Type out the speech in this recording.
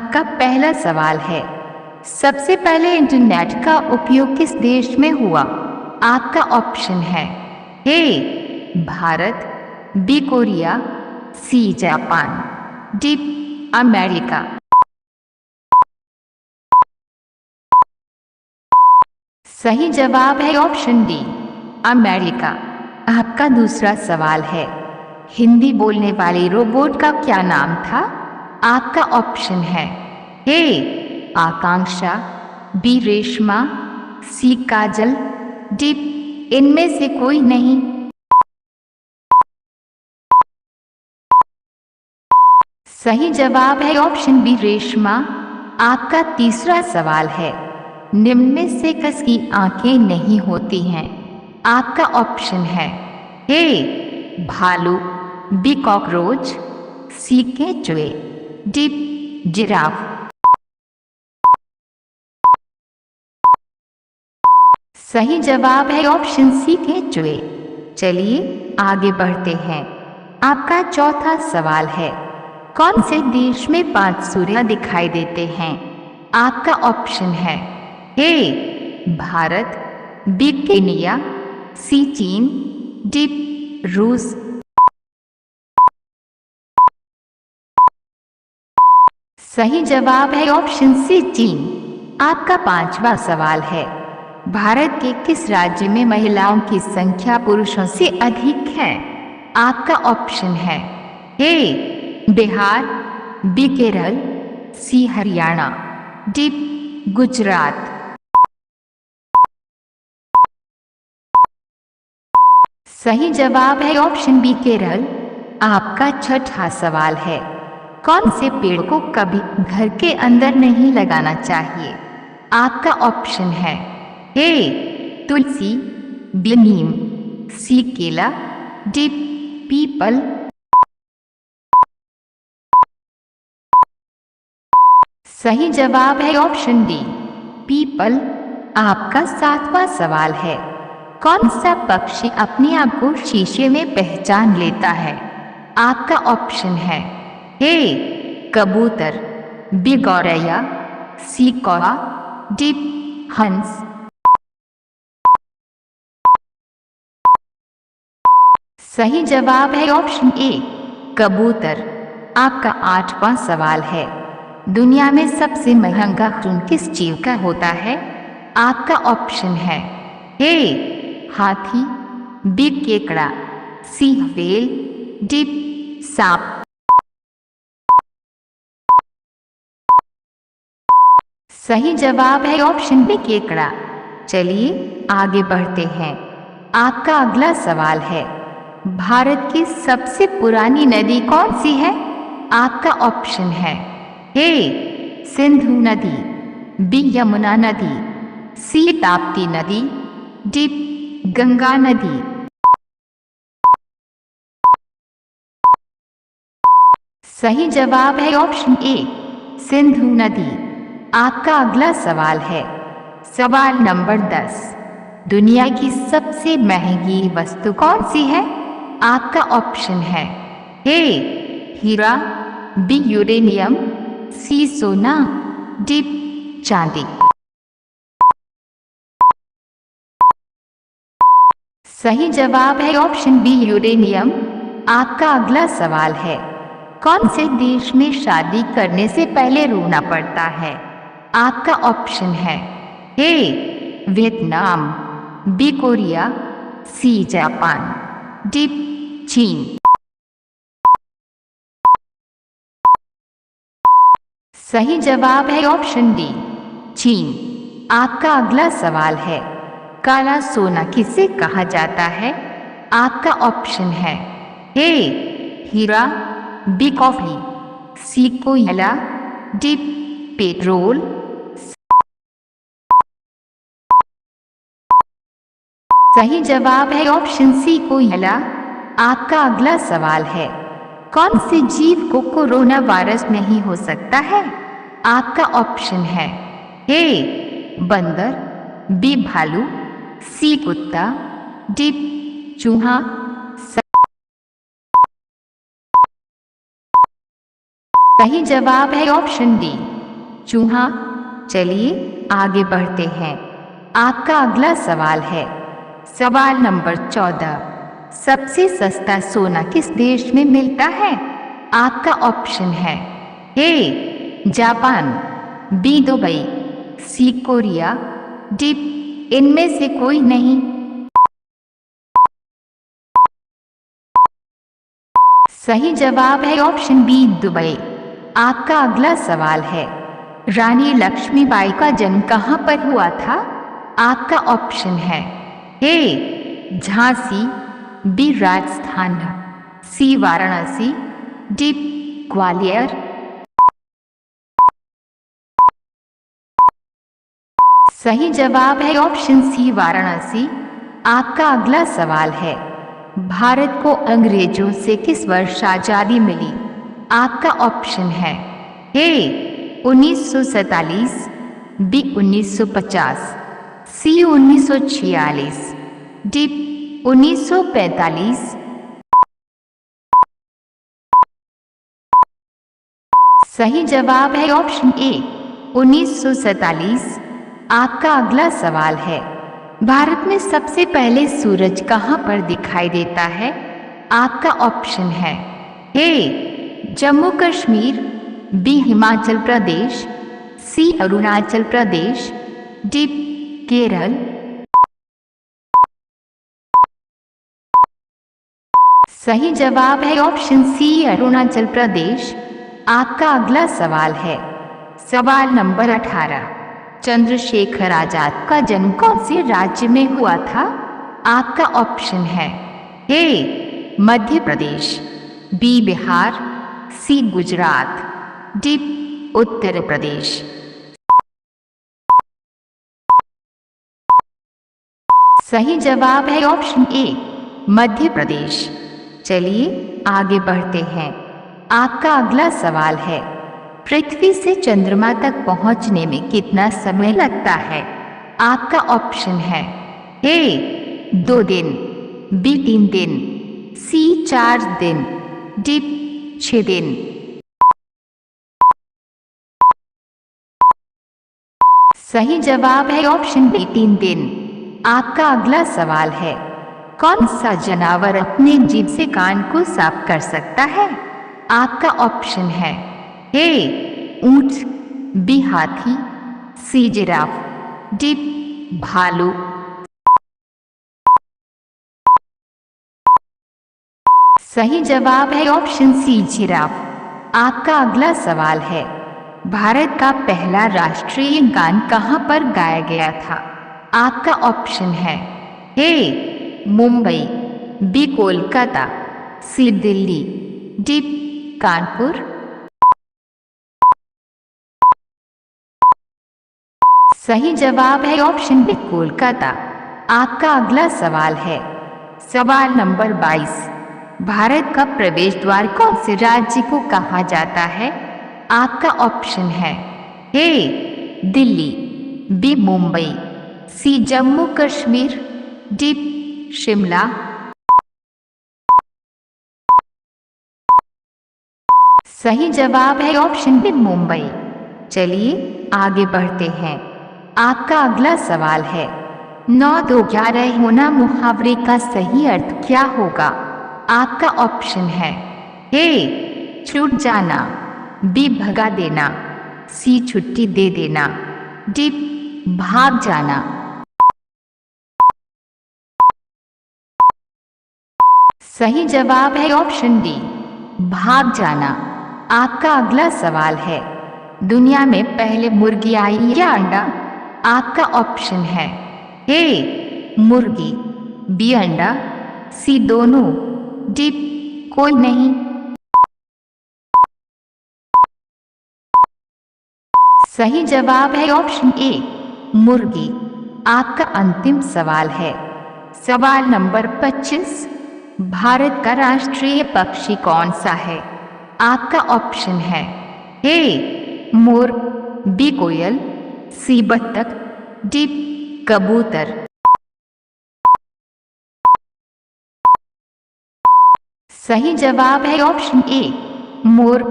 आपका पहला सवाल है, सबसे पहले इंटरनेट का उपयोग किस देश में हुआ? आपका ऑप्शन है A Bharat, B Korea, C Japan, D America. सही जवाब है ऑप्शन डी अमेरिका। आपका दूसरा सवाल है, हिंदी बोलने वाले रोबोट का क्या नाम था? आपका ऑप्शन है ए आकांक्षा, बी रेशमा, सी काजल, डी इनमें से कोई नहीं। सही जवाब है ऑप्शन बी रेशमा। आपका तीसरा सवाल है, निम्न में से किसकी आंखें नहीं होती हैं? आपका ऑप्शन है ए भालू, बी कॉकरोच, सी केंचुए, डी जिराफ। सही जवाब है ऑप्शन सी केंचुए। चलिए आगे बढ़ते हैं। आपका चौथा सवाल है, कौन से देश में 5 सूर्य दिखाई देते हैं? आपका ऑप्शन है ए भारत, बी केनिया, सी चीन, डी रूस। सही जवाब है ऑप्शन सी चीन। आपका पांचवा सवाल है, भारत के किस राज्य में महिलाओं की संख्या पुरुषों से अधिक है? आपका ऑप्शन है ए बिहार, बी केरल, सी हरियाणा, डी गुजरात। सही जवाब है ऑप्शन बी केरल। आपका छठा सवाल है, कौन से पेड़ को कभी घर के अंदर नहीं लगाना चाहिए? आपका ऑप्शन है ए तुलसी, बी नीम, सी केला, डी पीपल। सही जवाब है ऑप्शन डी पीपल। आपका सातवां सवाल है, कौन सा पक्षी अपने आप को शीशे में पहचान लेता है? आपका ऑप्शन है ए कबूतर, बी गौरैया, सी कौवा, डी हंस। सही जवाब है ऑप्शन ए कबूतर। आपका आठवां सवाल है, दुनिया में सबसे महंगा खून किस जीव का होता है? आपका ऑप्शन है ए हाथी, बी केकड़ा, सी व्हेल, डी सांप। सही जवाब है ऑप्शन बी केकड़ा। चलिए आगे बढ़ते हैं। आपका अगला सवाल है, भारत की सबसे पुरानी नदी कौन सी है? आपका ऑप्शन है ए सिंधु नदी, बी यमुना नदी, सी ताप्ती नदी, डी गंगा नदी। सही जवाब है ऑप्शन ए सिंधु नदी। आपका अगला सवाल है, सवाल नंबर 10, दुनिया की सबसे महंगी वस्तु कौन सी है? आपका ऑप्शन है ए हीरा, बी यूरेनियम, सी सोना, डी चांदी। सही जवाब है ऑप्शन बी यूरेनियम। आपका अगला सवाल है, कौन से देश में शादी करने से पहले रोना पड़ता है? आपका ऑप्शन है A Vietnam, B Korea, C Japan, D चीन। सही जवाब है ऑप्शन डी चीन। आपका अगला सवाल है, काला सोना किसे कहा जाता है? आपका ऑप्शन है ए हीरा, बी कॉफी, सी कोयला, डी पेट्रोल। सही जवाब है ऑप्शन सी कोयला। आपका अगला सवाल है, कौन से जीव को कोरोना वायरस नहीं हो सकता है? आपका ऑप्शन है ए बंदर, बी भालू, सी कुत्ता, डी चूहा। सही जवाब है ऑप्शन डी चूहा। चलिए आगे बढ़ते हैं। आपका अगला सवाल है सवाल नंबर 14। सबसे सस्ता सोना किस देश में मिलता है? आपका ऑप्शन है A Japan, B Dubai, C Korea, D इनमें से कोई नहीं। सही जवाब है ऑप्शन बी दुबई। आपका अगला सवाल है रानी लक्ष्मीबाई का जन्म कहाँ पर हुआ था? आपका ऑप्शन है ए झांसी, बी राजस्थान, सी वाराणसी, डी ग्वालियर। सही जवाब है ऑप्शन सी वाराणसी। आपका अगला सवाल है भारत को अंग्रेजों से किस वर्ष आजादी मिली? आपका ऑप्शन है ए 1947, बी 1950, सी 1946, डी 1945। सही जवाब है ऑप्शन ए 1947। आपका अगला सवाल है भारत में सबसे पहले सूरज कहाँ पर दिखाई देता है? आपका ऑप्शन है ए जम्मू कश्मीर, बी हिमाचल प्रदेश, सी अरुणाचल प्रदेश, डी केरल। सही जवाब है ऑप्शन सी अरुणाचल प्रदेश। आपका अगला सवाल है सवाल नंबर 18। चंद्रशेखर आजाद का जन्म कौन से राज्य में हुआ था? आपका ऑप्शन है ए मध्य प्रदेश, बी बिहार, सी गुजरात, डी उत्तर प्रदेश। सही जवाब है ऑप्शन ए मध्य प्रदेश। चलिए आगे बढ़ते हैं। आपका अगला सवाल है पृथ्वी से चंद्रमा तक पहुंचने में कितना समय लगता है? आपका ऑप्शन है ए 2 दिन, बी 3 दिन, सी 4 दिन, डी 6 दिन। सही जवाब है ऑप्शन बी 3 दिन। आपका अगला सवाल है कौन सा जानवर अपने जीभ से कान को साफ कर सकता है? आपका ऑप्शन है ए ऊंट, बी हाथी, सी जिराफ, डी भालू। सही जवाब है ऑप्शन सी जिराफ। आपका अगला सवाल है भारत का पहला राष्ट्रीय गान कहाँ पर गाया गया था? आपका ऑप्शन है ए मुंबई, बी कोलकाता, सी दिल्ली, डी कानपुर। सही जवाब है ऑप्शन बी कोलकाता। आपका अगला सवाल है सवाल नंबर 22। भारत का प्रवेश द्वार कौन से राज्य को कहा जाता है? आपका ऑप्शन है ए दिल्ली, बी मुंबई, सी जम्मू कश्मीर, डी शिमला। सही जवाब है ऑप्शन बी मुंबई। चलिए आगे बढ़ते हैं। आपका अगला सवाल है 9-2-11 होना मुहावरे का सही अर्थ क्या होगा? आपका ऑप्शन है ए छूट जाना, बी भगा देना, सी छुट्टी दे देना, डी भाग जाना। सही जवाब है ऑप्शन डी भाग जाना। आपका अगला सवाल है दुनिया में पहले मुर्गी आई या अंडा? आपका ऑप्शन है ए मुर्गी, बी अंडा, सी दोनों, डी कोई नहीं। सही जवाब है ऑप्शन ए मुर्गी। आपका अंतिम सवाल है सवाल नंबर 25। भारत का राष्ट्रीय पक्षी कौन सा है? आपका ऑप्शन है ए मोर, बी कोयल, सी बत्तख, डी कबूतर। सही जवाब है ऑप्शन ए मोर।